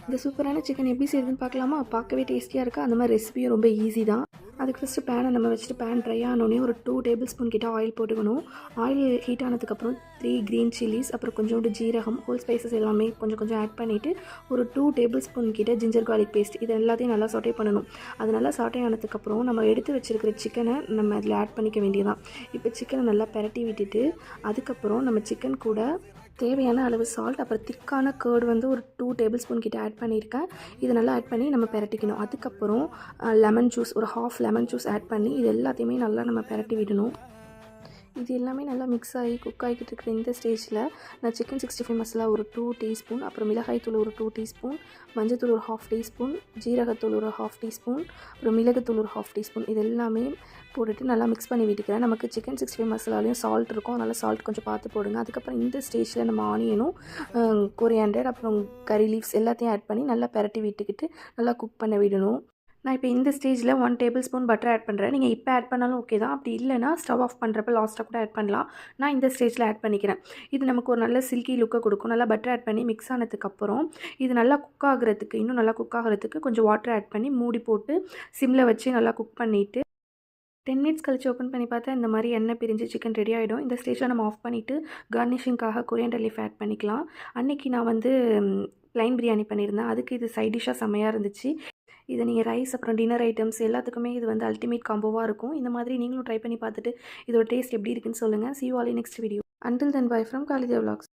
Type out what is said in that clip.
இந்த சூப்பரான சிக்கன் எப்படி செய்யுதுன்னு பார்க்கலாமா? பார்க்கவே டேஸ்டியாக இருக்கா? அந்த மாதிரி ரெசிபியும் ரொம்ப ஈஸி தான். அதுக்கு ஃபஸ்ட்டு பேனை நம்ம வச்சுட்டு பேன் ட்ரை ஆனோடனே ஒரு 2 டேபிள் ஸ்பூன் கிட்ட ஆயில் போட்டுக்கணும். ஆயில் ஹீட் ஆனதுக்கப்புறம் 3 க்ரீன் சில்லிஸ், அப்புறம் கொஞ்சோண்டு ஜீரகம், ஹோல் ஸ்பைசஸ் எல்லாமே கொஞ்சம் கொஞ்சம் ஆட் பண்ணிவிட்டு ஒரு 2 டேபிள் ஸ்பூன் கிட்ட ஜிஞ்சர் கார்லிக் பேஸ்ட் இது எல்லாத்தையும் நல்லா சாட்டே பண்ணணும். அது நல்லா சாட்டே ஆனதுக்கப்புறம் நம்ம எடுத்து வச்சுருக்கிற சிக்கனை நம்ம அதில் ஆட் பண்ணிக்க வேண்டியதான். இப்போ சிக்கனை நல்லா பெரட்டி விட்டுட்டு அதுக்கப்புறம் நம்ம சிக்கன் கூட தேவையான அளவு சால்ட், அப்புறம் திக்கான கர்ட் வந்து ஒரு 2 டேபிள் ஸ்பூன் கிட்ட ஆட் பண்ணியிருக்கேன். இது நல்லா ஆட் பண்ணி நம்ம பெரட்டிக்கணும். அதுக்கப்புறம் லெமன் ஜூஸ் ஒரு ஹாஃப் லெமன் ஜூஸ் ஆட் பண்ணி இது எல்லாத்தையுமே நல்லா நம்ம பெரட்டி விடணும். இது எல்லாமே நல்லா மிக்ஸ் ஆகி குக் ஆகிக்கிட்டு இருக்கிற இந்த ஸ்டேஜில் நான் சிக்கன் 65 மசாலா ஒரு 2 டீஸ்பூன், அப்புறம் மிளகாய்த்தூள் ஒரு 2 டீஸ்பூன், மஞ்சத்தூள் ஒரு ஹாஃப் டீஸ்பூன், ஜீரகத்தூள் ஒரு ஹாஃப் டீஸ்பூன், அப்புறம் மிளகுத்தூள் ஒரு ஹாஃப் டீஸ்பூன் இது எல்லாமே போட்டுட்டு நல்லா மிக்ஸ் பண்ணி விட்டுக்கிறேன். நமக்கு சிக்கன் 65 மசாலாலையும் சால்ட் இருக்கும், அதனால் சால்ட் கொஞ்சம் பார்த்து போடுங்க. அதுக்கப்புறம் இந்த ஸ்டேஜில் நம்ம ஆனியனும் கொரியாண்டர் அப்புறம் கறி லீவ்ஸ் எல்லாத்தையும் ஆட் பண்ணி நல்லா பெரட்டி விட்டுக்கிட்டு நல்லா குக் பண்ண விடணும். நான் இப்போ இந்த ஸ்டேஜில் 1 டேபிள் ஸ்பூன் பட்டர் ஆட் பண்ணுறேன். நீங்கள் இப்போ ஆட் பண்ணாலும் ஓகே தான். அப்படி இல்லைனா ஸ்டவ் ஆஃப் பண்ணுறப்ப லாஸ்ட்டாக கூட ஆட் பண்ணலாம். நான் இந்த ஸ்டேஜில் ஆட் பண்ணிக்கிறேன். இது நமக்கு ஒரு நல்ல சில்கி லுக்கை கொடுக்கும். நல்லா பட்டர் ஆட் பண்ணி மிக்ஸ் ஆனதுக்கப்புறம் இது நல்லா குக் ஆகிறதுக்கு இன்னும் நல்லா குக் ஆகிறதுக்கு கொஞ்சம் வாட்டர் ஆட் பண்ணி மூடி போட்டு சிம்மில் வச்சு நல்லா குக் பண்ணிவிட்டு 10 மினிட்ஸ் கழிச்சு ஓப்பன் பண்ணி பார்த்தா இந்த மாதிரி எண்ணெய் பிரிஞ்சு சிக்கன் ரெடி ஆகிடும். இந்த ஸ்டேஜில் நம்ம ஆஃப் பண்ணிவிட்டு கார்னிஷிங்காக கொரியாண்டர் லீஃப் ஆட் பண்ணிக்கலாம். அன்றைக்கி நான் வந்து ப்ளைன் பிரியாணி பண்ணியிருந்தேன். அதுக்கு இது சைட் டிஷ்ஷாக செம்மையாக இருந்துச்சு. இதை நீங்கள் ரைஸ் அப்புறம் டின்னர் ஐட்டம்ஸ் எல்லாத்துக்குமே இது வந்து அல்டிமேட் காம்போவாக இருக்கும். இந்த மாதிரி நீங்களும் ட்ரை பண்ணி பார்த்துட்டு இதோட டேஸ்ட் எப்படி இருக்குன்னு சொல்லுங்கள். See you all in next video. Until then, bye from Kalidev Vlogs.